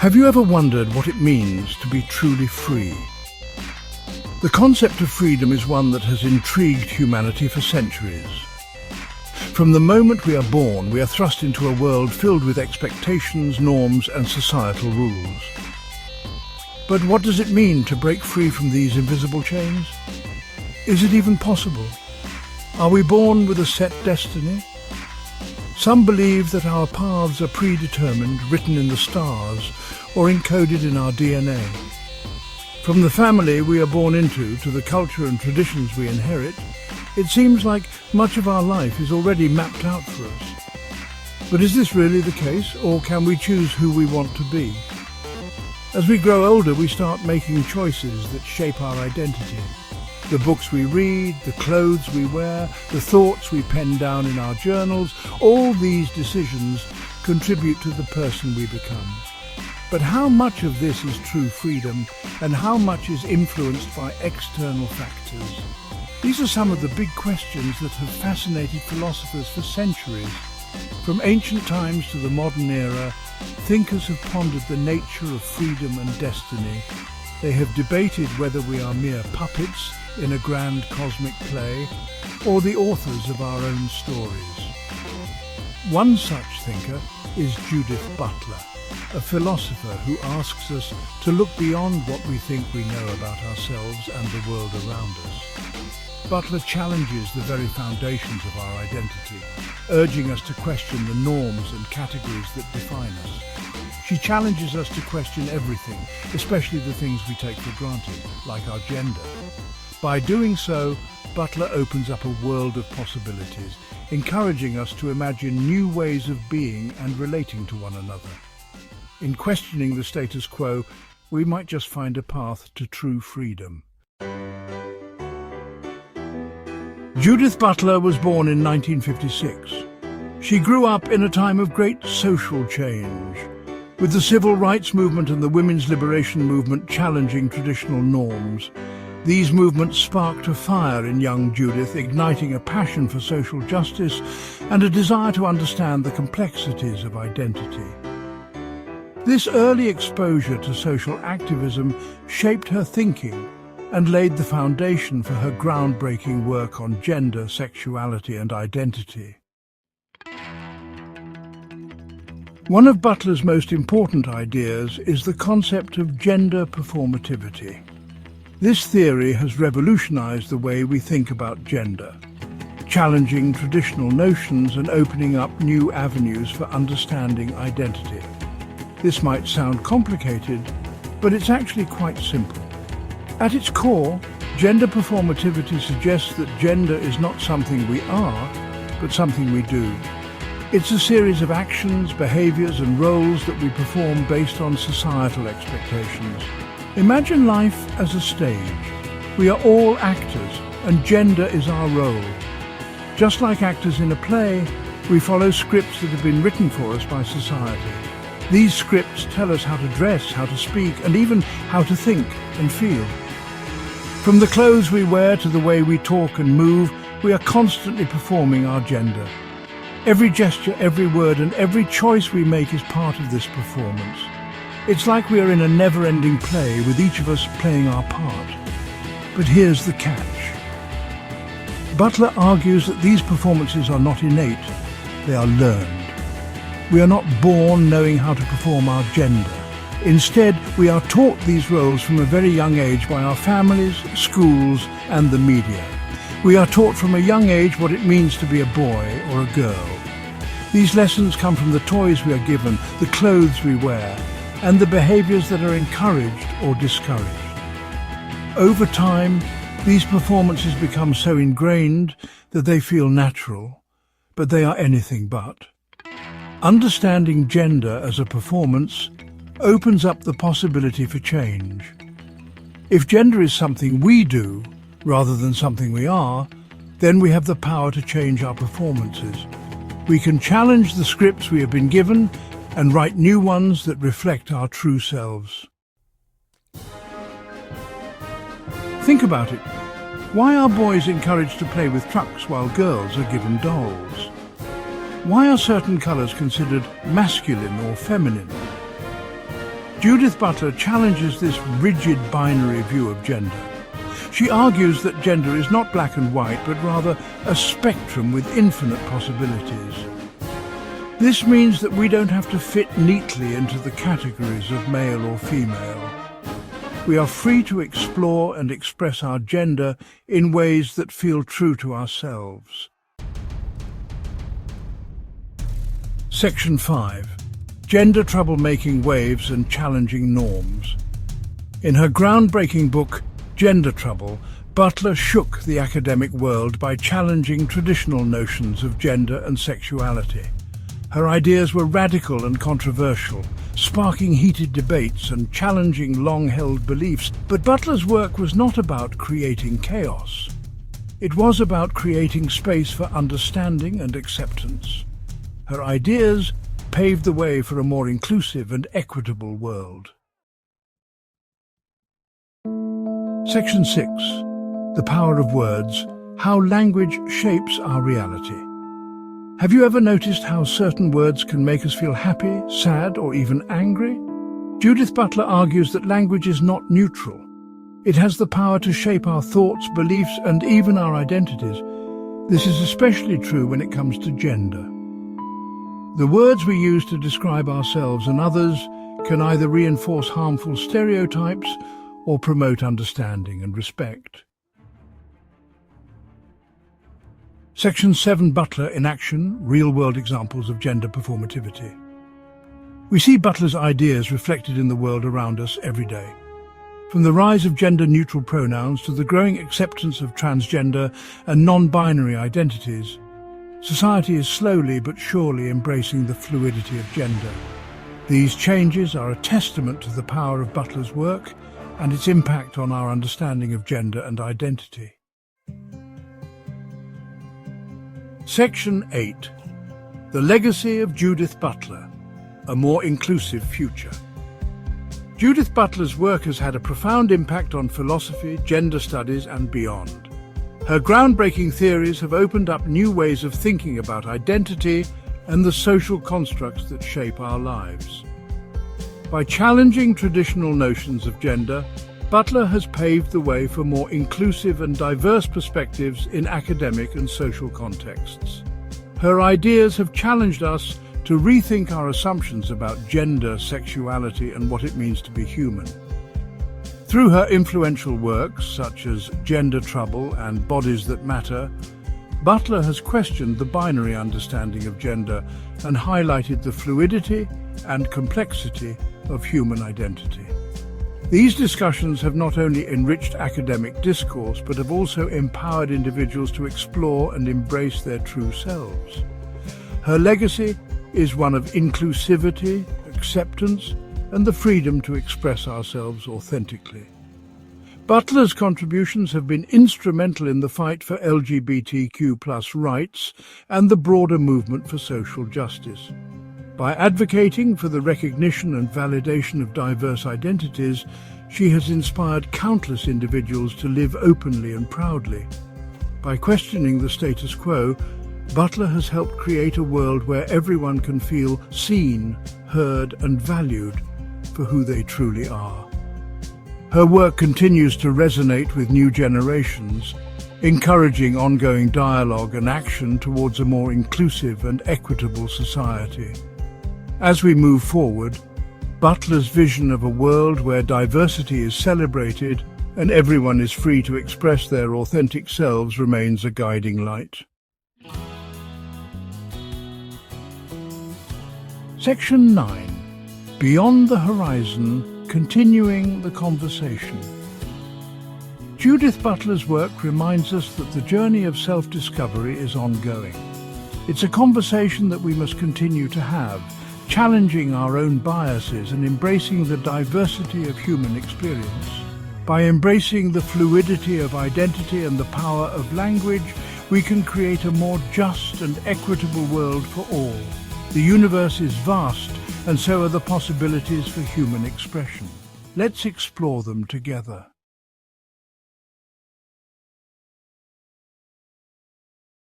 Have you ever wondered what it means to be truly free? The concept of freedom is one that has intrigued humanity for centuries. From the moment we are born, we are thrust into a world filled with expectations, norms, and societal rules. But what does it mean to break free from these invisible chains? Is it even possible? Are we born with a set destiny? Some believe that our paths are predetermined, written in the stars, or encoded in our DNA. From the family we are born into to the culture and traditions we inherit, it seems like much of our life is already mapped out for us. But is this really the case, or can we choose who we want to be? As we grow older, we start making choices that shape our identity. The books we read, the clothes we wear, the thoughts we pen down in our journals, all these decisions contribute to the person we become. But how much of this is true freedom, and how much is influenced by external factors? These are some of the big questions that have fascinated philosophers for centuries. From ancient times to the modern era, thinkers have pondered the nature of freedom and destiny. They have debated whether we are mere puppets in a grand cosmic play, or the authors of our own stories. One such thinker is Judith Butler, a philosopher who asks us to look beyond what we think we know about ourselves and the world around us. Butler challenges the very foundations of our identity, urging us to question the norms and categories that define us. She challenges us to question everything, especially the things we take for granted, like our gender. By doing so, Butler opens up a world of possibilities, encouraging us to imagine new ways of being and relating to one another. In questioning the status quo, we might just find a path to true freedom. Judith Butler was born in 1956. She grew up in a time of great social change, with the civil rights movement and the women's liberation movement challenging traditional norms. These movements sparked a fire in young Judith, igniting a passion for social justice and a desire to understand the complexities of identity. This early exposure to social activism shaped her thinking and laid the foundation for her groundbreaking work on gender, sexuality, and identity. One of Butler's most important ideas is the concept of gender performativity. This theory has revolutionized the way we think about gender, challenging traditional notions and opening up new avenues for understanding identity. This might sound complicated, but it's actually quite simple. At its core, gender performativity suggests that gender is not something we are, but something we do. It's a series of actions, behaviors, and roles that we perform based on societal expectations. Imagine life as a stage. We are all actors, and gender is our role. Just like actors in a play, we follow scripts that have been written for us by society. These scripts tell us how to dress, how to speak, and even how to think and feel. From the clothes we wear to the way we talk and move, we are constantly performing our gender. Every gesture, every word, and every choice we make is part of this performance. It's like we are in a never-ending play, with each of us playing our part. But here's the catch. Butler argues that these performances are not innate, they are learned. We are not born knowing how to perform our gender. Instead, we are taught these roles from a very young age by our families, schools, and the media. We are taught from a young age what it means to be a boy or a girl. These lessons come from the toys we are given, the clothes we wear, and the behaviors that are encouraged or discouraged. Over time, these performances become so ingrained that they feel natural, but they are anything but. Understanding gender as a performance opens up the possibility for change. If gender is something we do, rather than something we are, then we have the power to change our performances. We can challenge the scripts we have been given and write new ones that reflect our true selves. Think about it. Why are boys encouraged to play with trucks while girls are given dolls? Why are certain colours considered masculine or feminine? Judith Butler challenges this rigid binary view of gender. She argues that gender is not black and white, but rather a spectrum with infinite possibilities. This means that we don't have to fit neatly into the categories of male or female. We are free to explore and express our gender in ways that feel true to ourselves. Section 5. Gender Troublemaking Waves and Challenging Norms. In her groundbreaking book, Gender Trouble, Butler shook the academic world by challenging traditional notions of gender and sexuality. Her ideas were radical and controversial, sparking heated debates and challenging long-held beliefs. But Butler's work was not about creating chaos. It was about creating space for understanding and acceptance. Her ideas paved the way for a more inclusive and equitable world. Section 6. The Power of Words: How Language Shapes Our Reality. Have you ever noticed how certain words can make us feel happy, sad, or even angry? Judith Butler argues that language is not neutral. It has the power to shape our thoughts, beliefs, and even our identities. This is especially true when it comes to gender. The words we use to describe ourselves and others can either reinforce harmful stereotypes or promote understanding and respect. Section 7. Butler in Action: Real-World Examples of Gender Performativity. We see Butler's ideas reflected in the world around us every day. From the rise of gender-neutral pronouns to the growing acceptance of transgender and non-binary identities, society is slowly but surely embracing the fluidity of gender. These changes are a testament to the power of Butler's work and its impact on our understanding of gender and identity. Section 8. The Legacy of Judith Butler: A More Inclusive Future. Judith Butler's work has had a profound impact on philosophy, gender studies, and beyond. Her groundbreaking theories have opened up new ways of thinking about identity and the social constructs that shape our lives. By challenging traditional notions of gender, Butler has paved the way for more inclusive and diverse perspectives in academic and social contexts. Her ideas have challenged us to rethink our assumptions about gender, sexuality, and what it means to be human. Through her influential works, such as Gender Trouble and Bodies That Matter, Butler has questioned the binary understanding of gender and highlighted the fluidity and complexity of human identity. These discussions have not only enriched academic discourse, but have also empowered individuals to explore and embrace their true selves. Her legacy is one of inclusivity, acceptance, and the freedom to express ourselves authentically. Butler's contributions have been instrumental in the fight for LGBTQ+ rights and the broader movement for social justice. By advocating for the recognition and validation of diverse identities, she has inspired countless individuals to live openly and proudly. By questioning the status quo, Butler has helped create a world where everyone can feel seen, heard, and valued for who they truly are. Her work continues to resonate with new generations, encouraging ongoing dialogue and action towards a more inclusive and equitable society. As we move forward, Butler's vision of a world where diversity is celebrated and everyone is free to express their authentic selves remains a guiding light. Section 9. Beyond the Horizon: Continuing the Conversation. Judith Butler's work reminds us that the journey of self-discovery is ongoing. It's a conversation that we must continue to have, challenging our own biases and embracing the diversity of human experience. By embracing the fluidity of identity and the power of language, we can create a more just and equitable world for all. The universe is vast, and so are the possibilities for human expression. Let's explore them together.